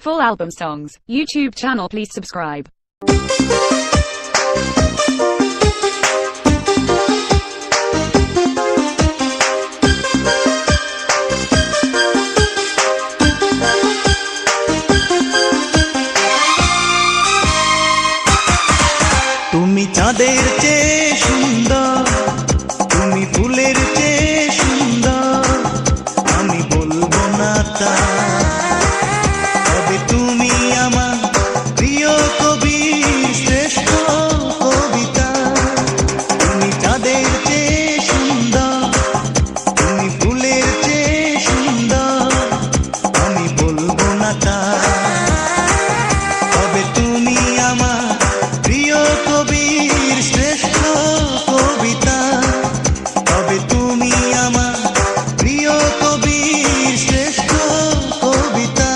full album songs, YouTube channel, please subscribe. তুমি চাঁদের চেয়ে সুন্দর, তুমি ফুলের চেয়ে সুন্দর, আমি বলবো না তা। তবে তুমি আমার প্রিয় কবি, শ্রেষ্ঠ কবিতা। তুমি চাঁদের চেয়ে সুন্দর, তুমি ফুলের চেয়ে সুন্দর, আমি বলবো না তা। তবে তুমি আমার প্রিয় কবির শ্রেষ্ঠ কবিতা। তবে তুমি আমার প্রিয় কবির শ্রেষ্ঠ কবিতা।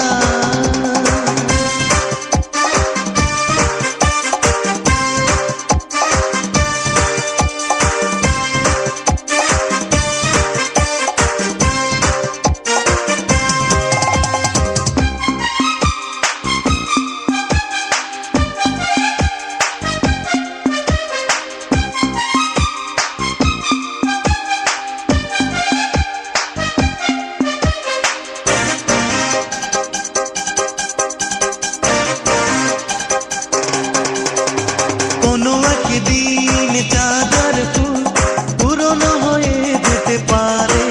কোনো একদিন চাঁদের ফুল পুরনো হয়ে যেতে পারে,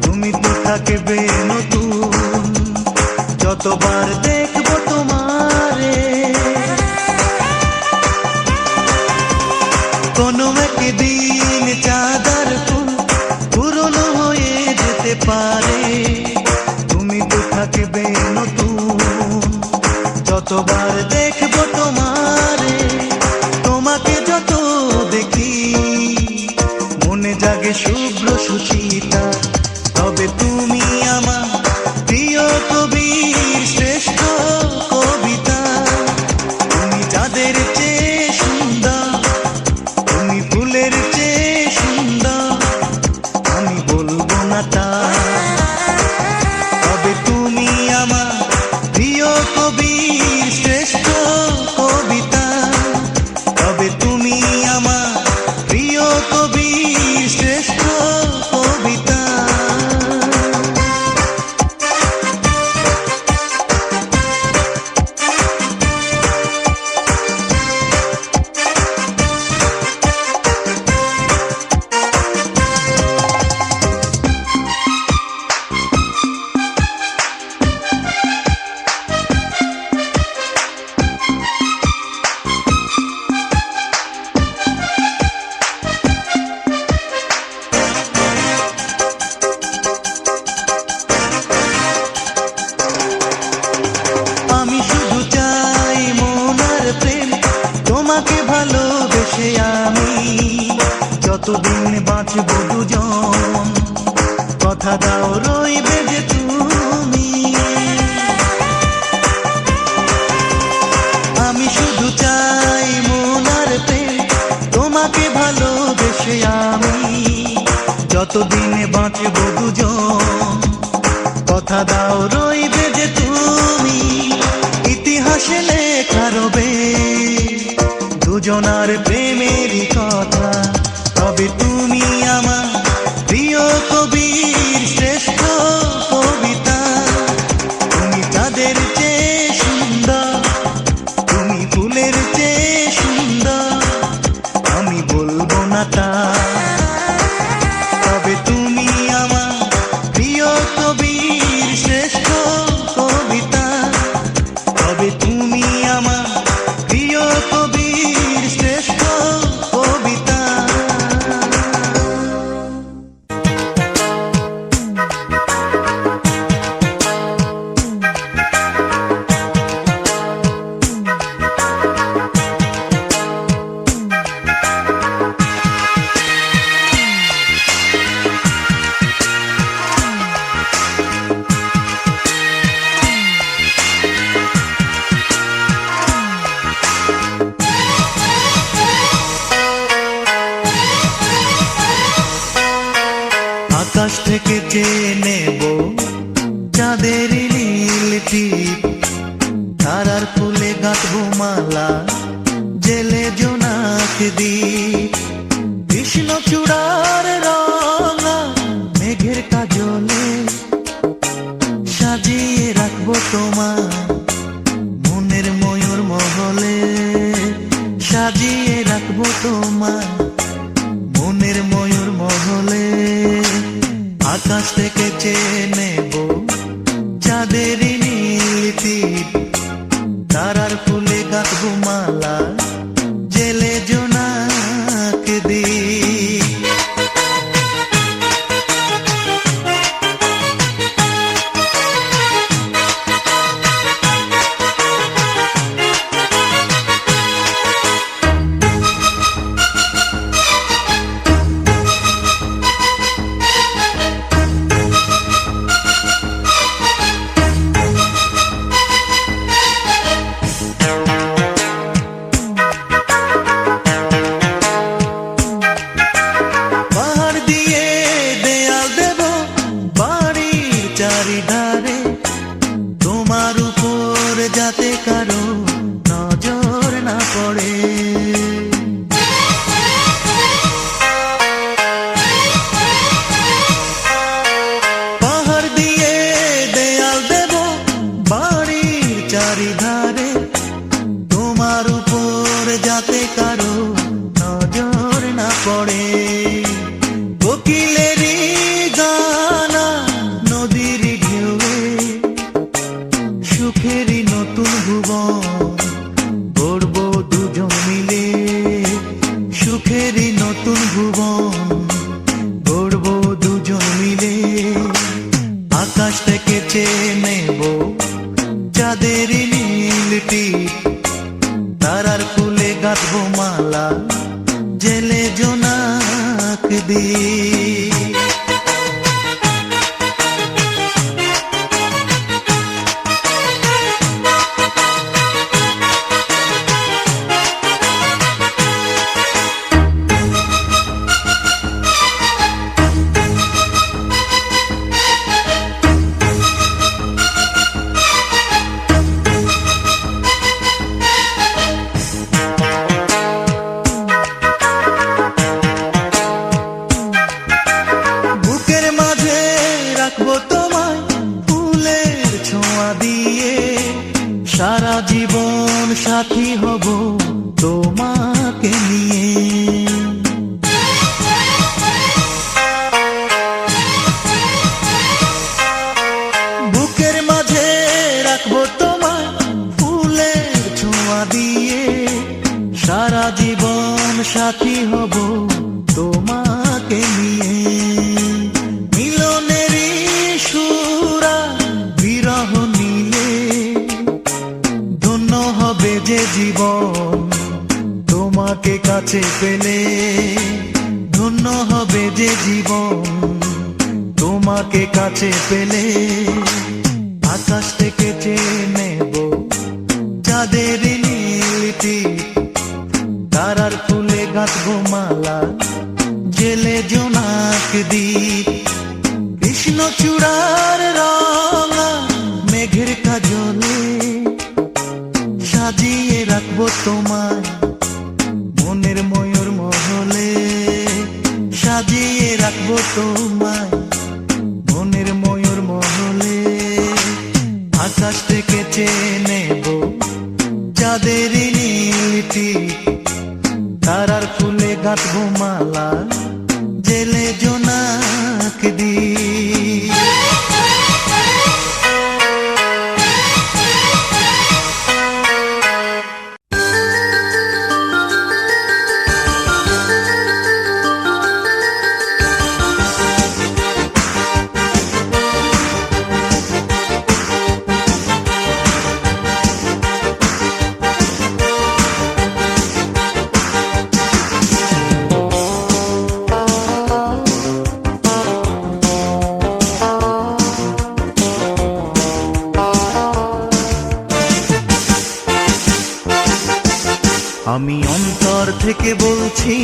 তুমি তো থাকবে নতুন যতবার দেখবো তোমারে। কোনো একদিন চাঁদের ফুল পুরনো হয়ে যেতে পারে, তুমি তো থাকবে নতুন যতবার দেখবো তোমারে। তোমাকে যত দেখি মনে জাগে শুভ্র সুচিতা। তবে তুমি আমার প্রিয় কবির শ্রেষ্ঠ কবিতা। তুমি যাদের চেয়ে সুন্দর, তুমি ফুলের চেয়ে সুন্দর, আমি বলবো না তা। তবে তুমি আমার প্রিয় কবির শ্রেষ্ঠ কবিতা। তবে তুমি আমার প্রিয় কবির শ্রেষ্ঠ কবিতা। আমি শুধু চাই মন আর প্রেম, তোমাকে ভালোবেসে আমি যতদিন বাঁচব দুজন। কথা দাও রইবে যে তুমি। আমি শুধু চাই মন আর প্রেম, তোমাকে ভালোবেসে আমি যতদিন বাঁচব দুজন। কথা দাও রইবে যে তুমি। ইতিহাসে লেখা রবে দুজনার প্রেমেরই কথা। তবে তুমি আমার প্রিয় কবির শ্রেষ্ঠ কবিতা। তুমি তাদের চেয়ে সুন্দর, তুমি ফুলের চেয়ে সুন্দর, আমি বলবো না তা। তবে তুমি আমার প্রিয় কবির শ্রেষ্ঠ কবিতা। তবে তুমি আমার প্রিয় কবির শ্রেষ্ঠ কবিতা। আকাশ থেকে চেয়ে নেব চাঁদের নীল টিপ। তারার ফুলে গাঁথবো মালা, জেলে জোনাক দ্বীপ। কৃষ্ণচূড়ার রঙা মেঘের কাজলে সাজিয়ে রাখবো তোমার মনের ময়ূর মহলে, সাজিয়ে রাখবো তোমার মনের ময়ূর মহলে। আকাশ থেকে চেয়ে নেব চাঁদেরই নীল তীর, তারার ফুলে গাঁথবো মালা, জেলে জোনাক দ্বীপ। চারিধারে তোমার উপর যাতে কারো নজর না পড়ে, পাহাড় দিয়ে দেয়াল দেব বাড়ির চারিধারে, তোমার উপর যাতে কারো নজর না পড়ে। কোকিলেরই গানা নদীর ঢেউয়ে সুখেরই নতুন ভুবন গড়ব দুজন মিলে, সুখেরই নতুন ভুবন গড়ব দুজন মিলে। আকাশ থেকে চেয়ে নেব চাঁদেরই নীল তীর, তারার ফুলে গাঁথবো মালা, জেলে জোনাক দ্বীপ। সারা জীবন সাথী হব তোমাকে নিয়ে, বুকের মাঝে রাখবো তোমায় ফুলের ছোঁয়া দিয়ে, সারা জীবন সাথী হব তোমাকে নিয়ে। মিলনেরই সুরা বিরহ নিলে ধন্য হবে যে জীবন তোমাকে কাছে পেলে, ধন্য হবে যে জীবন তোমাকে কাছে পেলে। আকাশ থেকে চেয়ে নেব চাঁদের নীল তীর, তারার ফুলে গাঁথবো মালা, জেলে জোনাক দ্বীপ। কৃষ্ণচূড়ার রঙা মেঘের কাজলে সাজিয়ে রাখবো তোমার মনের ময়ূর মহলে, সাজিয়ে রাখবো তোমার মনের ময়ূর মহলে। আকাশ থেকে চেয়ে নেব চাঁদের নীল তীর, তারার ফুলে গাঁথবো মালা, জেলে জোনাক দ্বীপ। আমি অন্তর থেকে বলছি,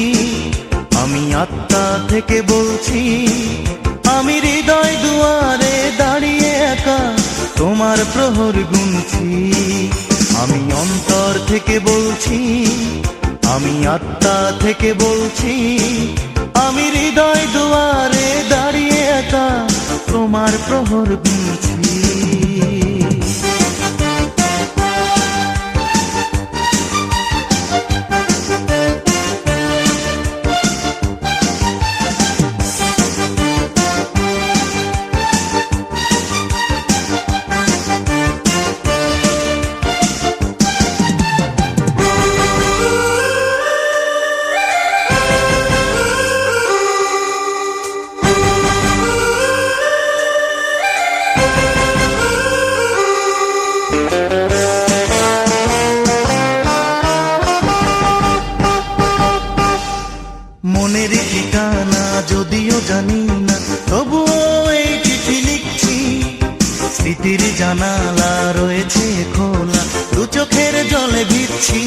আমি আত্মা থেকে বলছি, আমি হৃদয় দুয়ারে দাঁড়িয়ে একা তোমার প্রহর গুনছি। আমি অন্তর থেকে বলছি, আমি আত্মা থেকে বলছি, আমি হৃদয় দুয়ারে দাঁড়িয়ে একা তোমার প্রহর গুনছি। মনের ঠিকানা যদিও জানি না, তবুও এই চিঠি লিখছি। স্মৃতির জানালা রয়েছে খোলা, দু চোখের জলে ভিজছি।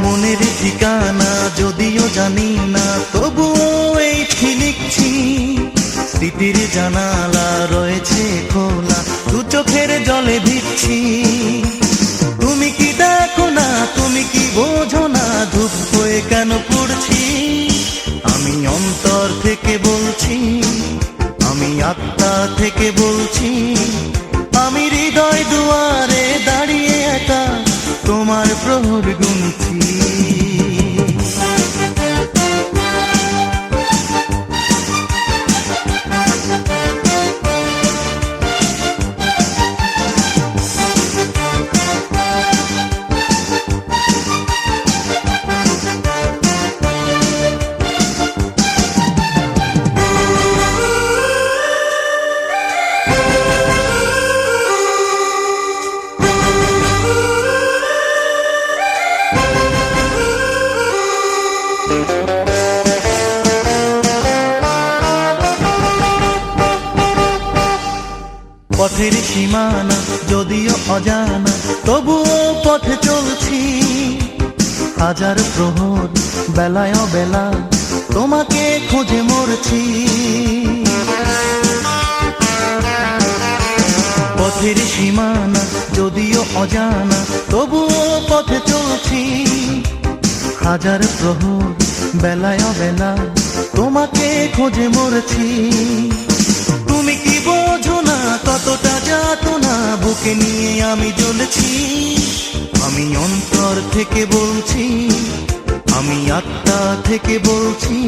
মনের ঠিকানা যদিও জানি না, তবুও এই চিঠি লিখছি। স্মৃতির জানালা রয়েছে খোলা, দু চোখের জলে ভিজছি। তুমি কি দেখো না, তুমি কি বোঝো না, ধূপ হয়ে কেন পড়ছি। আমি অন্তর থেকে বলছি, আমি আত্মা থেকে বলছি, আমি হৃদয় দুয়ারে দাঁড়িয়ে একা তোমার প্রহর গুনছি। পথের সীমানা যদিও অজানা, তবুও পথে চলছি। হাজার প্রহর বেলায় বেলা তোমাকে খুঁজে মরছি। পথের সীমানা যদিও অজানা, তবুও পথে চলছি। হাজার প্রহর বেলায় বেলা তোমাকে খুঁজে মরছি। তুমি কি বোঝো না, কতটা যাতনা বুকে নিয়ে আমি জ্বলছি। আমি অন্তর থেকে বলছি, আমি আত্মা থেকে বলছি,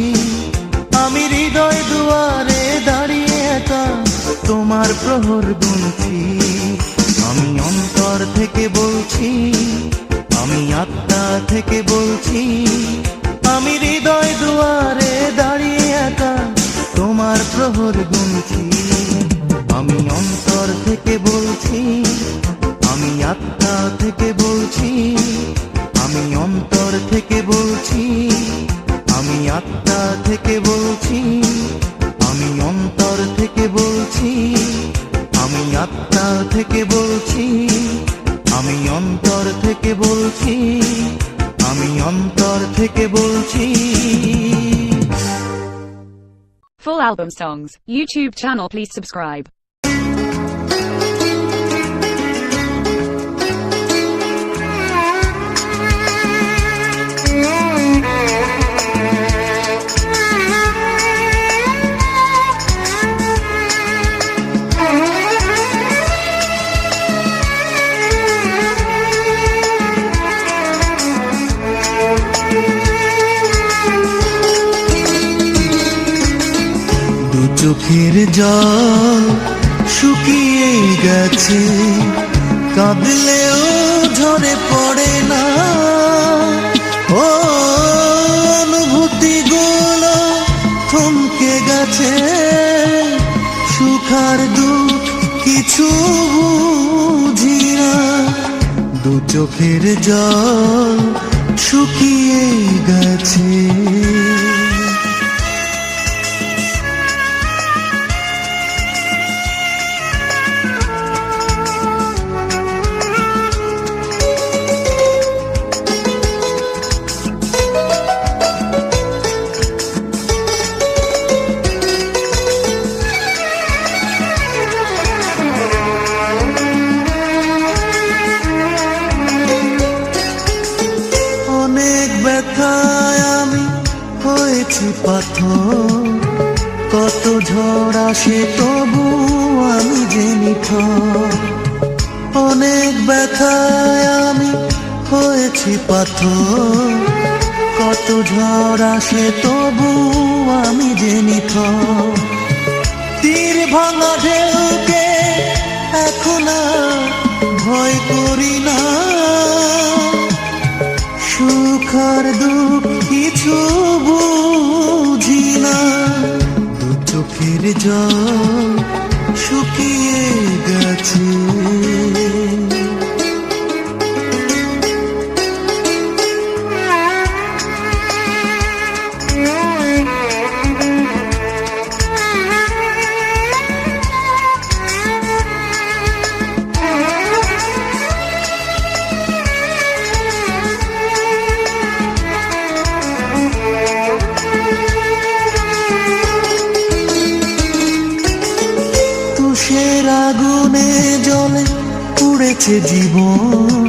আমি হৃদয় দুয়ারে দাঁড়িয়ে একা তোমার প্রহর গুনছি। আমি অন্তর থেকে বলছি, আমি আত্মা থেকে বলছি, আমি হৃদয় দুয়ারে দাঁড়িয়ে একা তোমার প্রহর গুনছি। আমি অন্তর থেকে বলছি, আমি আত্মা থেকে বলছি, আমি অন্তর থেকে বলছি, আমি আত্মা থেকে বলছি, আমি অন্তর থেকে বলছি, আমি আত্মা থেকে বলছি, আমি অন্তর থেকে বলছি, আমি অন্তর থেকে বলছি। Full album songs, YouTube channel, please subscribe. চোখের জল শুকিয়ে গেছে, কাঁদলেও ঝরে পড়ে না। ও অনুভূতিগুলো থমকে গেছে, সুখার দুঃখ কিছু বুঝি না। দু চোখের জল শুকিয়ে গেছে। ঝড় আসে তবু আমি যে নিথর, অনেক ব্যথায় আমি হয়েছি পাথর। কত ঝড় আসে তবু আমি যে নিথর, তীর ভাঙা ঢেউকে এখন আর ভয় করি না। সুখ আর দুঃখ কিছু বুঝি না, দু চোখের জল শুকিয়ে গেছে। তুষের আগুনে জলে পুড়েছে জীবন,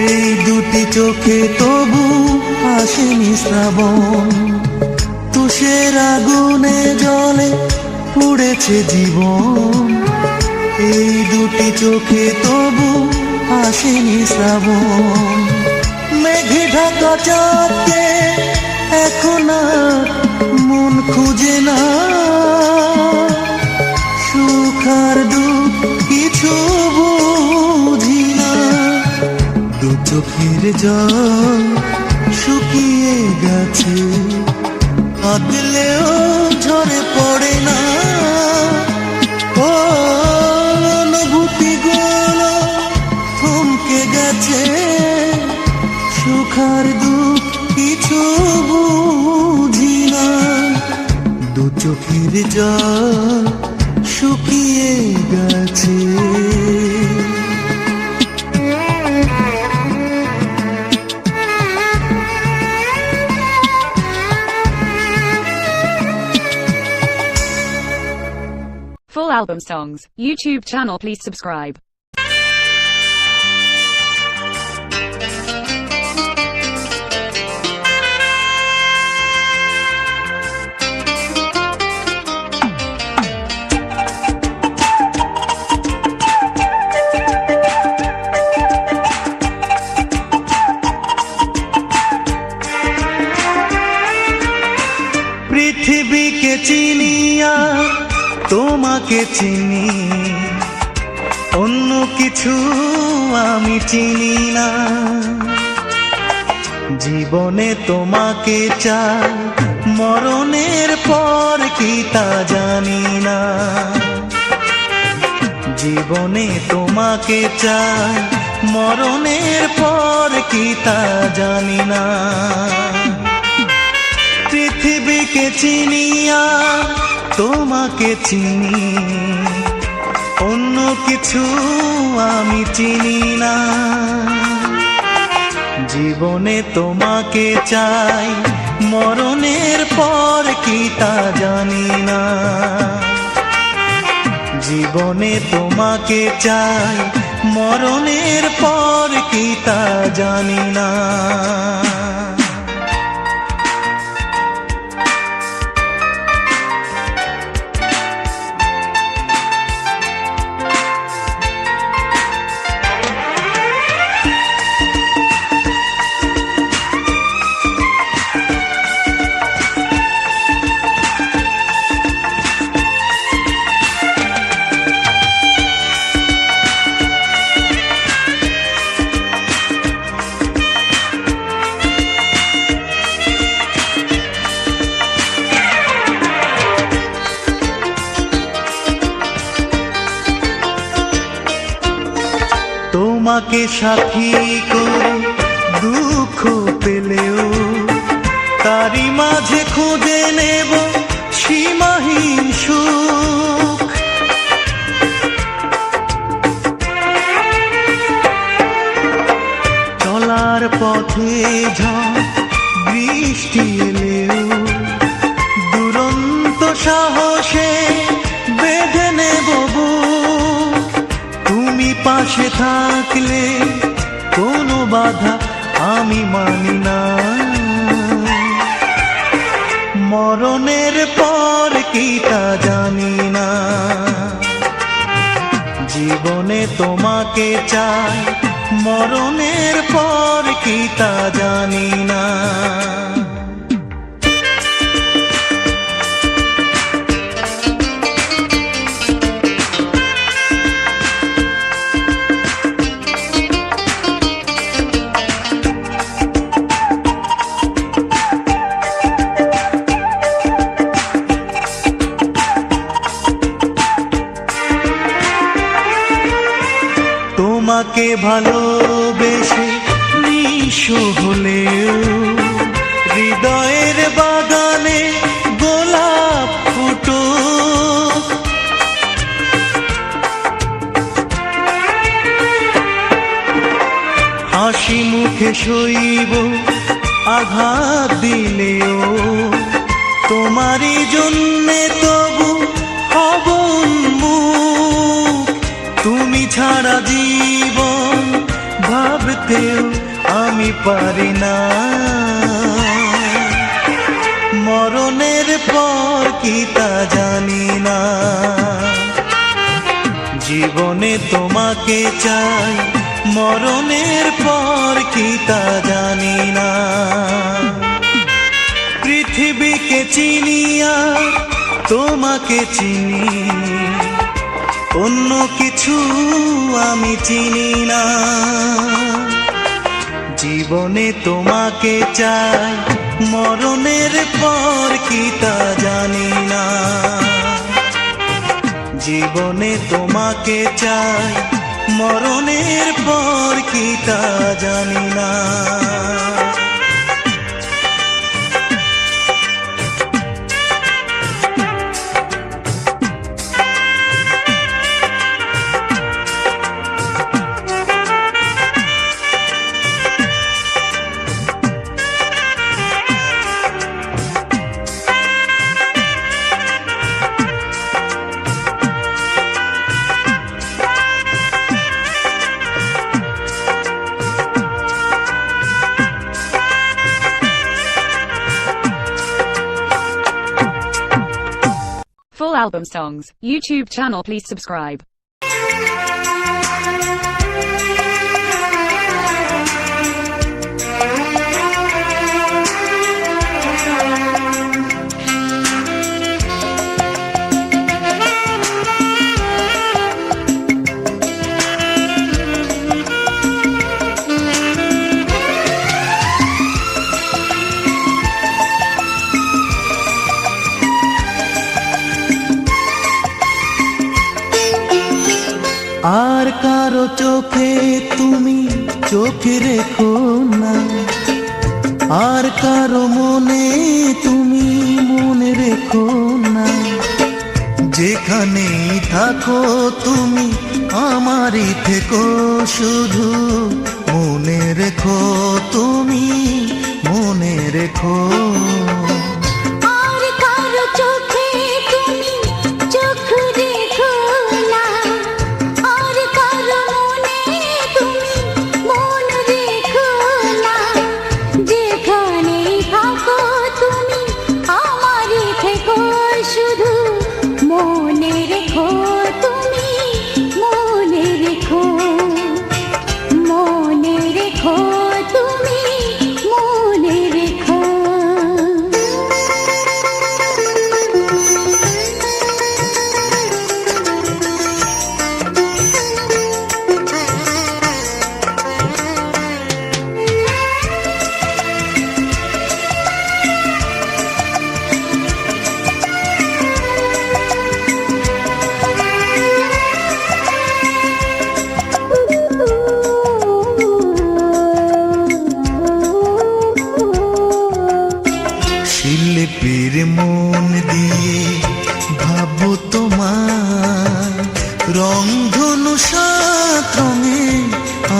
এই দুটি চোখে তবু আসেনি শ্রাবণ। তুষের আগুনে জলে পুড়েছে জীবন, এই দুটি চোখে তবু আসেনি শ্রাবণ। মেঘে ঢাকা চাঁদকে এখন আর মন খুঁজে না, সুখ আর দুঃখ কিছু বুঝি না। দু চোখের জল শুকিয়ে গেছে, কাঁদলেও ঝরে পড়ে না। ও অনুভূতিগুলো থমকে গেছে, সুখ আর দুঃখ কিছু বুঝি না। দু চোখের জল শুকিয়ে গেছে। Full album songs, YouTube channel, please subscribe. পৃথিবীকে চিনিয়া তোমাকে চিনি, অন্য কিছু আমি চিনি না। জীবনে তোমাকে চাই, মরণের পর কি তা জানি না। জীবনে তোমাকে চাই, মরণের পর কি তা জানি না। পৃথিবীকে চিনিয়া তোমাকে চিনি, অন্য কিছু আমি চিনি না। জীবনে তোমাকে চাই, মরণের পর কি তা জানি না। জীবনে তোমাকে চাই, মরণের পর কি তা জানি না। তোমাকে সাথী করে দুঃখ পেলেও তারই মাঝে খুঁজে নেব সীমাহীন সুখ। চলার পথে ঝড় বৃষ্টি এলেও দুরন্ত সাহসে বেঁধে নেব বুক। তুমি পাশে থাকলে কোনো বাধা আমি মানি না। মরণের পর কি তা জীবনে তোমাকে চাই, মরণের পর কি তা জানি না। তোমাকে ভালোবেসে নিঃস্ব হলেও হৃদয়ের বাগানে গোলাপ ফুটো, হাসি মুখে সইব আঘাত দিলেও, তোমারই জন্যে তবু হব উন্মুখ। তুমি ছাড়া জীবন ভাবতেও আমি পারি না, মরণের পর কি তা জানি না। জীবনে তোমাকে চাই, মরণের পর কি তা জানি না। পৃথিবীকে চিনিয়া তোমাকে চিনি, অন্য কিছু আমি চিনি না। জীবনে তোমাকে চাই, মরণের পর কি তা জানি না। জীবনে তোমাকে চাই, মরণের পর কি তা জানি না। Full album songs, YouTube channel, please subscribe. আর কারো চোখে তুমি চোখে রেখো না, আর কারো মনে তুমি মনে রেখো না। যেখানেই থাকো তুমি আমারই থেকো, শুধু মনে রেখো, তুমি মনে রেখো। শিল্পীর মন দিয়ে ভাবো তোমার, রংধনু সাত রঙে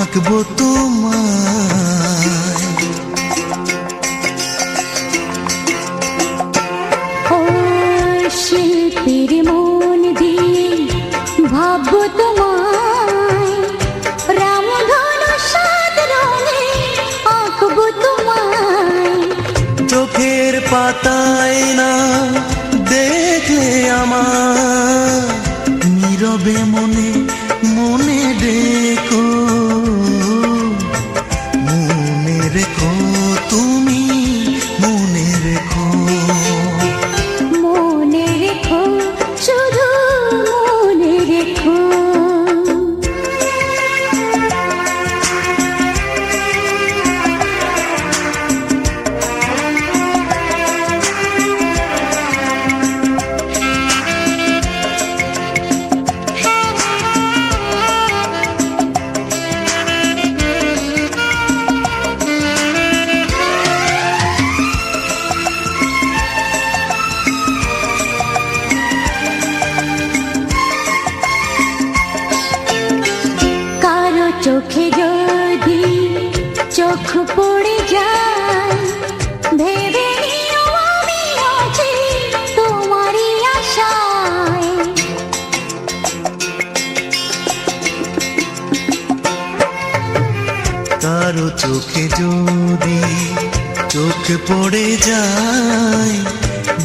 আঁকবো তোমার। শিল্পীর মন দিয়ে ভাবো তোমার, রামধনু সাত রঙে আঁকবো তোমার। চোখের পাতায় না দেখলে আমার, নীরবে মনে মন চোখে যদি চোখ পড়ে যায় ভেবে নিও আমি আছি তোমারই আশায়। কারো চোখে যদি চোখ পড়ে যায়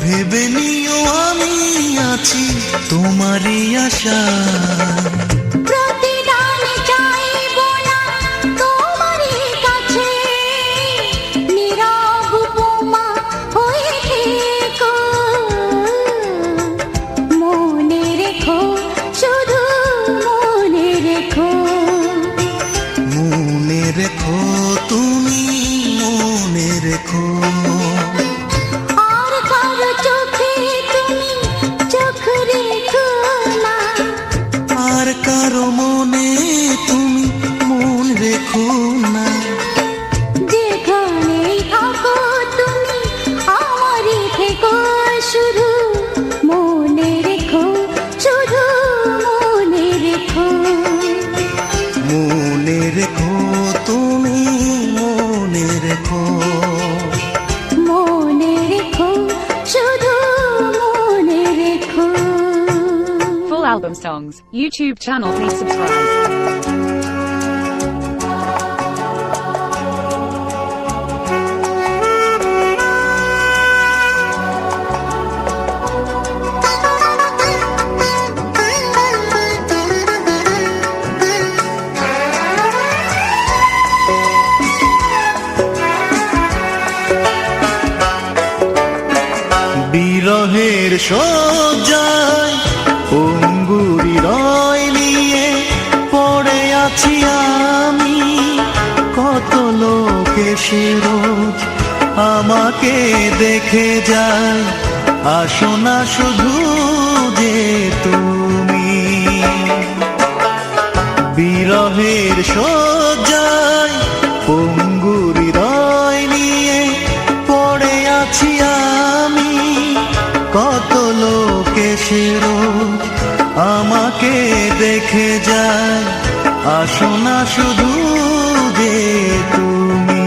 ভেবে নিও আমি আছি তোমারই আশায়। প্রতিদানে চাইব না তোমারই কাছে, নীরব উপমা হয়ে থেকো। মনে রেখো, শুধু মনে রেখো। মনে রেখো তুমি মনে রেখো। আর কারো চোখে তুমি চোখ রেখো না, আর কারো মনে তুমি মন রেখো না। যেখানেই থাকো তুমি আমারই থেকো, শুধু মনে রেখো, শুধু মনে রেখো। মনে রেখো তুমি মনে রেখো। মনে রেখো, শুধু মনে রেখো। Full album songs. YouTube channel. Please subscribe. বিরহের সজ্জায় অঙ্গুরি রয় নিয়ে পড়ে আছি আমি। কত লোক এসে রোজ আমাকে দেখে যায়, আসো না শুধু যে তুমি। বিরহের সজ্জায় অঙ্গুরি রয় নিয়ে পড়ে আছি আমি। কত লোক এসে রোজ আমাকে দেখে যায়, আসো না শুধু যে তুমি।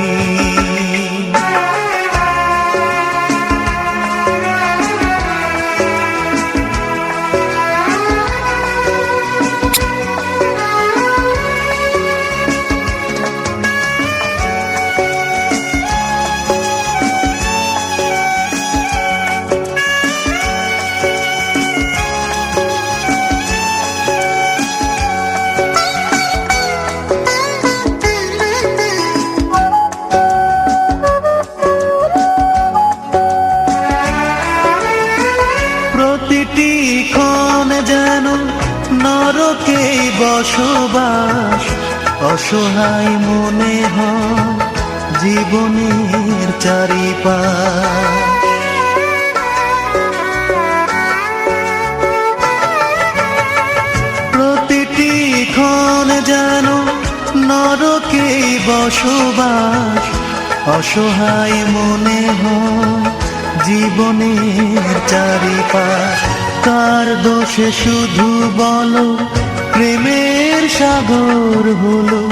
প্রতিটি ক্ষণ যেন নরকে বসবাস, অসহায় মনে হয় জীবনের চারিপাশ। প্রতিটি ক্ষণ যেন নরকে বসবাস, অসহায় মনে হয় জীবনের চারিপাশ। কার দোষে শুধু বলো প্রেমের সাগর হলো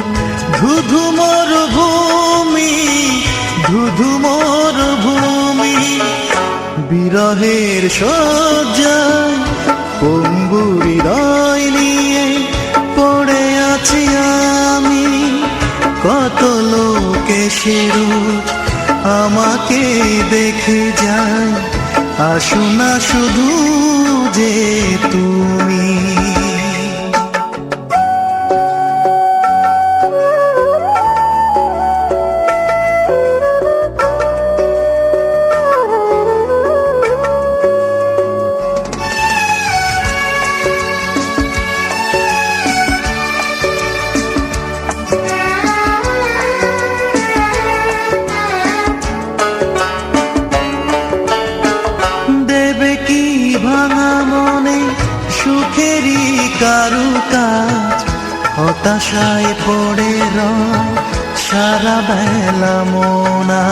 ধুধু মরুভূমি, ধুধু মরুভূমি। বিরহের শয্যায় পঙ্গুরি রয় নিয়ে পড়ে আছি আমি। কত লোক এসে রোজ আমাকে দেখে যায়, আসো না শুধু যে তুমি। ভাঙা মনে সুখেরই কারুকাজ, হতাশায় পড়ে রয় সারা বেলা মোনা।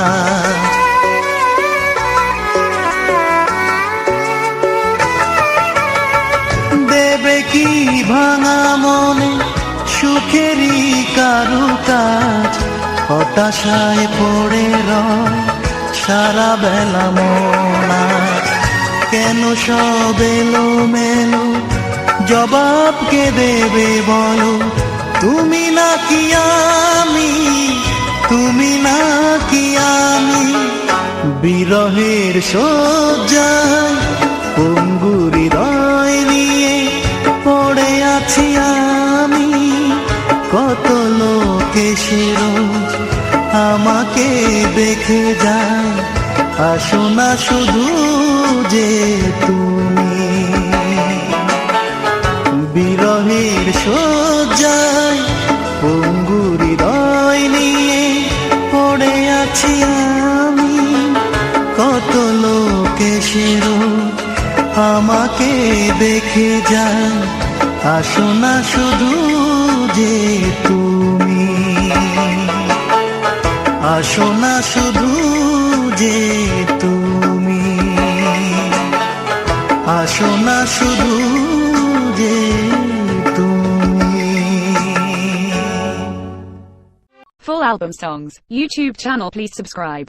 দেবে কি ভাঙা মনে সুখেরই কারুকাজ হতাশায় পড়ে রয় সারা বেলা মনা। কেন সব এলো মেলো জবাব কে দেবে বলো? তুমি নাকি আমি, তুমি নাকি আমি, বিরহের শয্যায় পঙ্গুর হৃদয় নিয়ে পড়ে আছি আমি। কত লোক এসে রোজ আমাকে দেখে যায়, আসো না শুধু যে তুমি। বিরহের শয্যায় পঙ্গুর হৃদয় নিয়ে পড়ে আছি আমি। কত লোক এসে রোজ আমাকে দেখে যায়, আসো না শুধু যে তুমি। আসো না শুধু যে তুমি, আসো না শুধু যে তুমি। Full album songs, YouTube channel, please subscribe.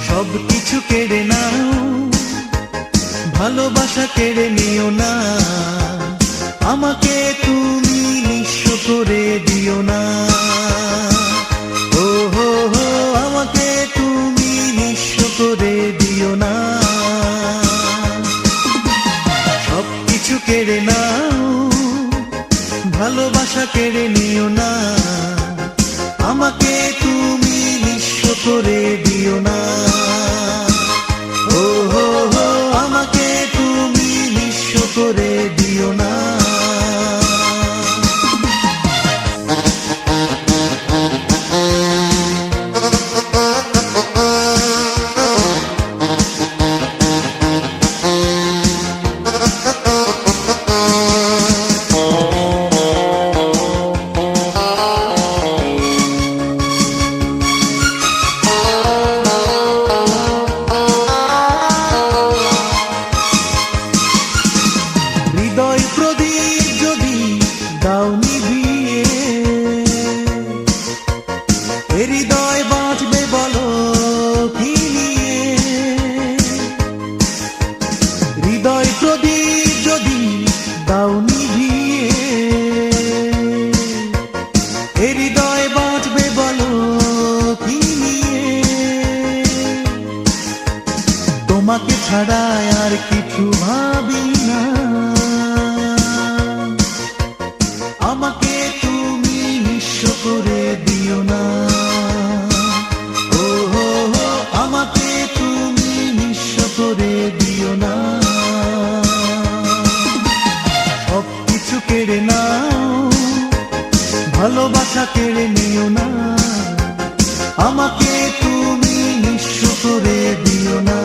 সব কিছু কেড়ে নাও, ভালোবাসা কেড়ে নিও না, আমাকে তুমি নিঃস্ব করে দিও না। ও হো হো, আমাকে তুমি নিঃস্ব করে দিও না। সব কিছু কেড়ে নাও, ভালোবাসা কেড়ে নিও না, আমাকে তুমি নিঃস্ব করে দিও না। ও হো হো, আমাকে তুমি নিঃস্ব করে দিও না। হৃদয় প্রদীপ যদি দাও নিভিয়ে, এ হৃদয় বাঁচবে বলো কি নিয়ে? হৃদয় প্রদীপ যদি দাও নিভিয়ে, এ হৃদয় বাঁচবে বলো কি নিয়ে? তোমাকে ছাড়া আর কিছু ভাবি না, আমাকে তুমি নিঃস্ব করে দিও না। ও হো হো, আমাকে তুমি নিঃস্ব করে দিও না। সব কিছু কেড়ে নাও, ভালোবাসা কেড়ে নিও না, আমাকে তুমি নিঃস্ব করে দিও না।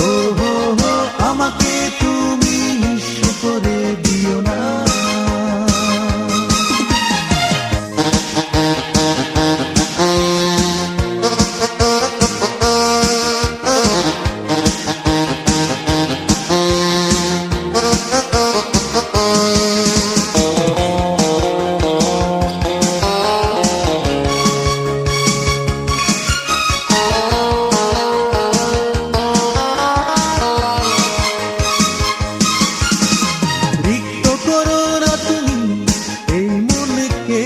ও হো হো, আমাকে তুমি নিঃস্ব করে দিও না। রিক্ত করো না তুমি এই মনকে,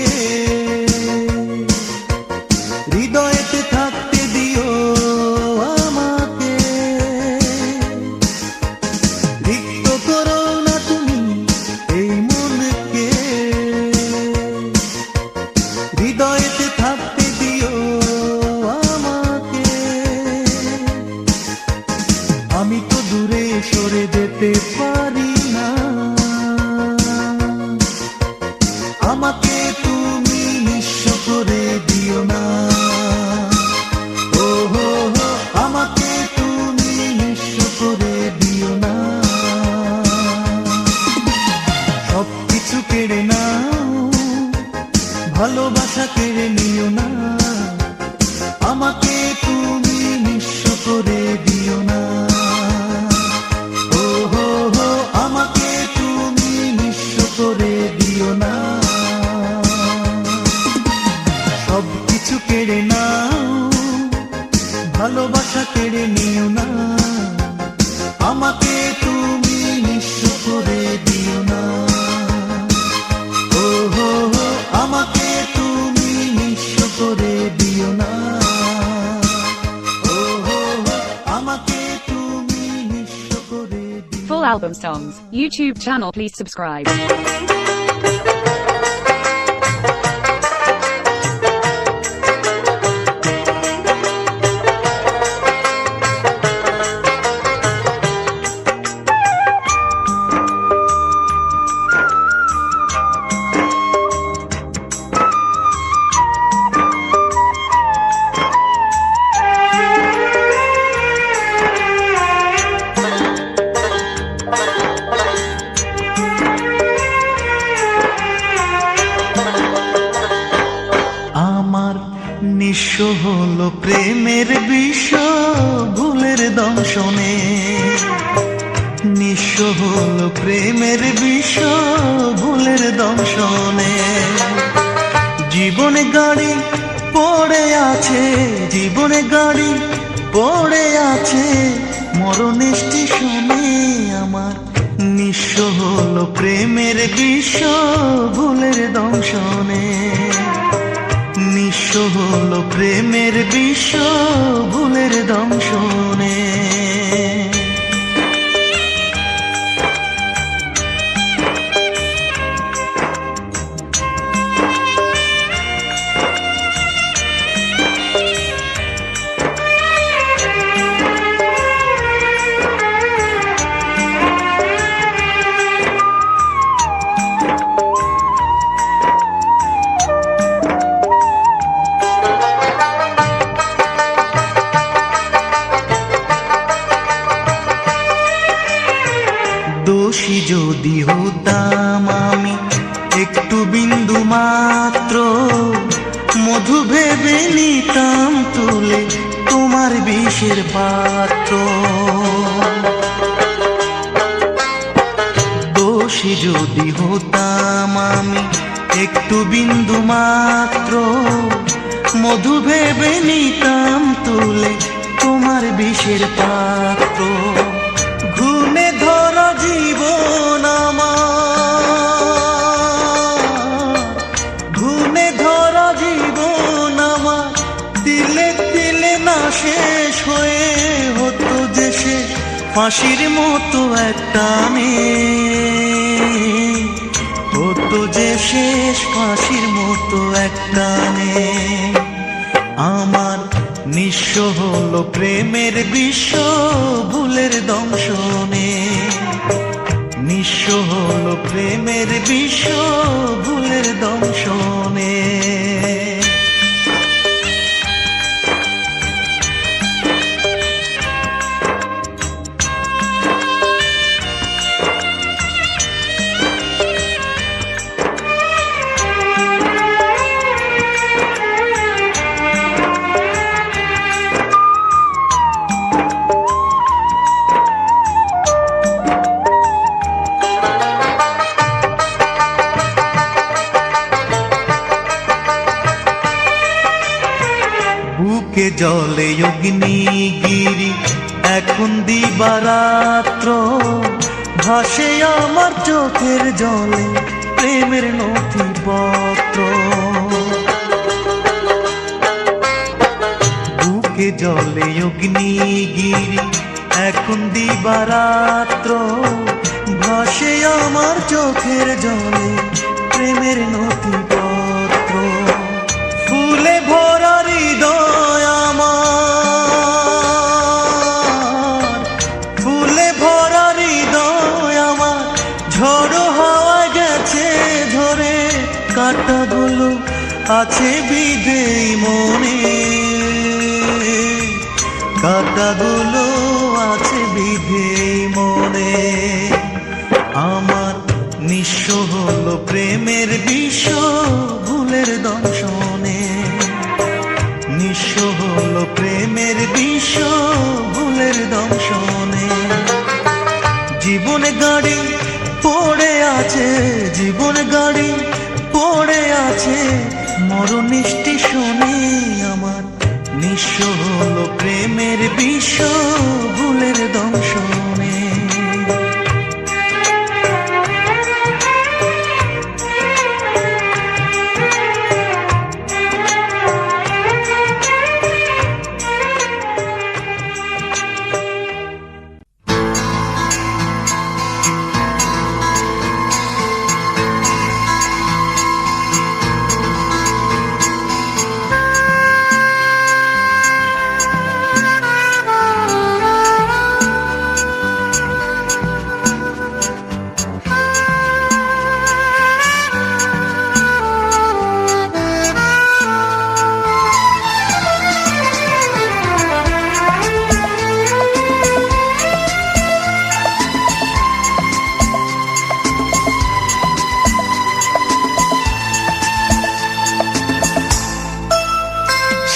হৃদয়েতে থাকতে দিও আমাকে। রিক্ত করো না তুমি এই মনকে, হৃদয়েতে থাকতে দিও আমাকে। আমি তো দূরে সরে যেতে পারি না, আমাকে তুমি নিঃস্ব করে দিও না। ও হো হো, আমাকে তুমি নিঃস্ব করে দিও না। সব কিছু কেড়ে নাও, ভালোবাসা কেড়ে নিও না, আমাকে তুমি নিঃস্ব করে দিও না। ও হো হো, আমাকে তুমি নিঃস্ব করে দিও না। সব কিছু কেড়ে নাও, ভালোবাসা কেড়ে নিও না, আমাকে তুমি নিঃস্ব করে দিও না। ও হো হো, আমাকে তুমি নিঃস্ব করে দিও না। ও হো হো, আমাকে তুমি নিঃস্ব করে দিও। Full album songs. YouTube channel, please subscribe. আমার নিঃস্ব হলো প্রেমের বিষ ভুলের দংশনে, নিঃস্ব হলো প্রেমের বিষ ভুলের দংশনে। জীবনে গাড়ি পড়ে আছে, জীবনে গাড়ি পড়ে আছে মরণ স্টেশনে। আমার নিঃস্ব হলো প্রেমের বিষ ভুলের দংশনে, নিঃস্ব হলো প্রেমের বিষ ভুলের দংশনে। দোষী যদি হতাম আমি একটু বিন্দু মাত্র, মধু ভেবে নিতাম তুলে তোমার বিষের পাত্র। দোষী যদি হতাম আমি একটু বিন্দু মাত্র, মধু ভেবে নিতাম তুলে তোমার বিষের পাত্র। ঘুমে ধরা জীবন আমার, ঘুমে ধরা জীবন আমার দিলে দিলে না শেষ হয়ে হতো যে সে ফাঁসির মতো একটা হতো যে শেষ ফাঁসির মতো একটা আমার নিঃস্ব হলো প্রেমের বিষ ভুলের দংশনে, নিঃস্ব হলো প্রেমের বিষ ভুলের দংশনে। বুকে জলে অগ্নিগিরি এখন দিবারাত্র, ভাসে আমার চোখের জলে প্রেমের নথিপত্র। বুকে জলে অগ্নিগিরি এখন দিবারাত্র, ভাসে আমার চোখের জলে প্রেমের নথিপত্র। ফুলে ভরা হৃদয় আমার, ফুলে ভরা হৃদয় আমার ঝড়ো হাওয়া গেছে ধরে, কাঁটাগুলো আছে বিদেই মনে, কাঁটাগুলো আছে বিদেই মনে। আমার নিঃস্ব নিঃস্ব হলো প্রেমের বিশ্ব ভুলের দংশনে, নিঃস্ব হলো প্রেমের বিশ্ব ভুলের দংশনে। জীবন গাড়ি পড়ে আছে, জীবন গাড়ি পড়ে আছে মরণ স্টেশনে আমার। নিঃস্ব হলো প্রেমের বিশ্ব ভুলের দংশনে।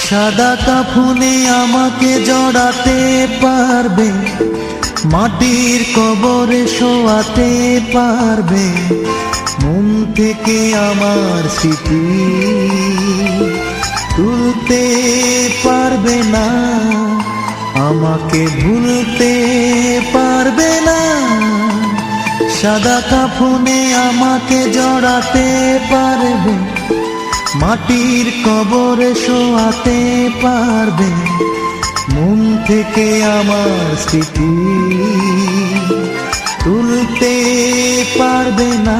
সাদা কাফনে আমাকে জড়াতে পারবে, মাটির কবরে শোয়াতে পারবে, মন থেকে আমার স্মৃতি তুলতে পারবে না, আমাকে ভুলতে পারবে না। সাদা কাফনে আমাকে জড়াতে পারবে, মাটির কবরে শোয়াতে পারবে, মন থেকে আমার স্মৃতি তুলতে পারবে না,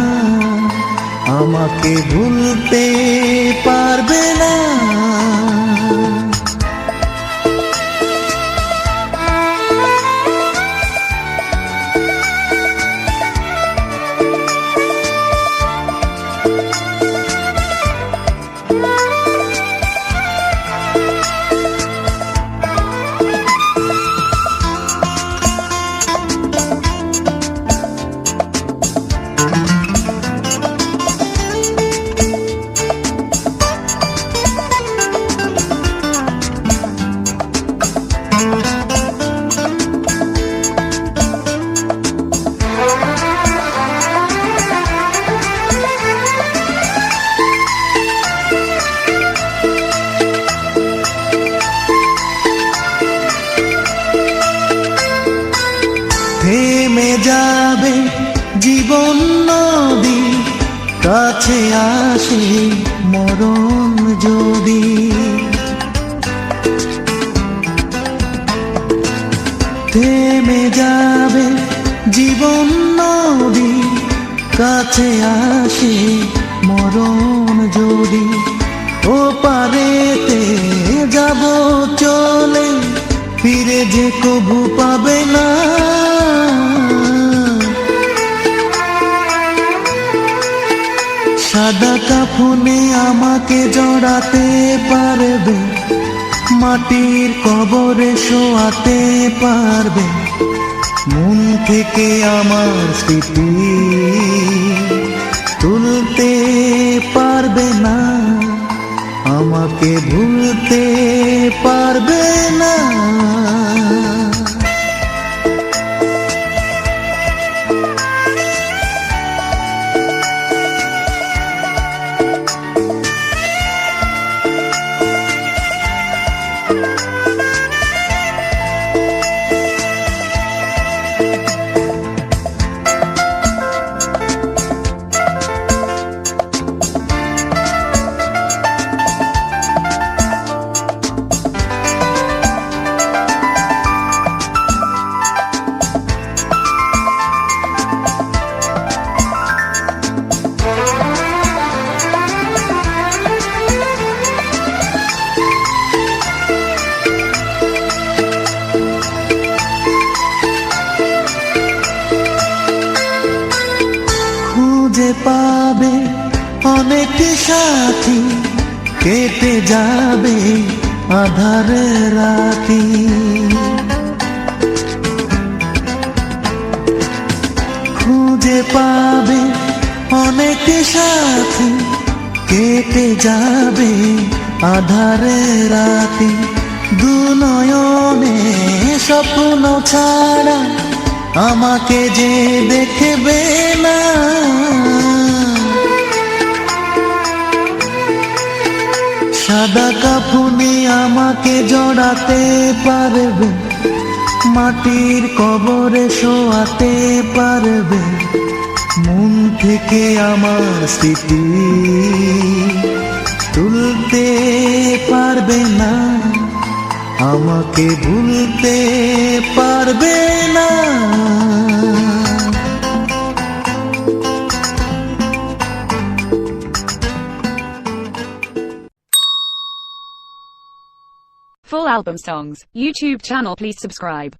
আমাকে ভুলতে পারবে না। থেমে যাবে জীবন নদী, কাছে আসে মরণ যদি। থেমে যাবে জীবন নদী, কাছে আসে মরণ যদি। ও পারেতে যাব চলে, ফিরে যে কবু পাবে না। সাদা কাফনে আমাকে জড়াতে পারবে, মাটির কবরে শোয়াতে পারবে, মন থেকে আমার স্মৃতি তুলতে পারবে না, আমাকে ভুলতে পারবে না। খুঁজে পাবে অনেক সাথী, কেটে যাবে আধার রাতি। খুঁজে পাবে অনেক সাথী কেটে যাবে আধারে রাতে, দু নয়নে স্বপ্ন ছাড়া আমাকে যে দেখবে না। সাদা কাফনে আমাকে জড়াতে পারবে, মাটির কবরে শোয়াতে পারবে, মন থেকে আমার স্মৃতি তুলতে পারবে না, আমাকে ভুলতে পারবে না। Full album songs, YouTube channel, please subscribe.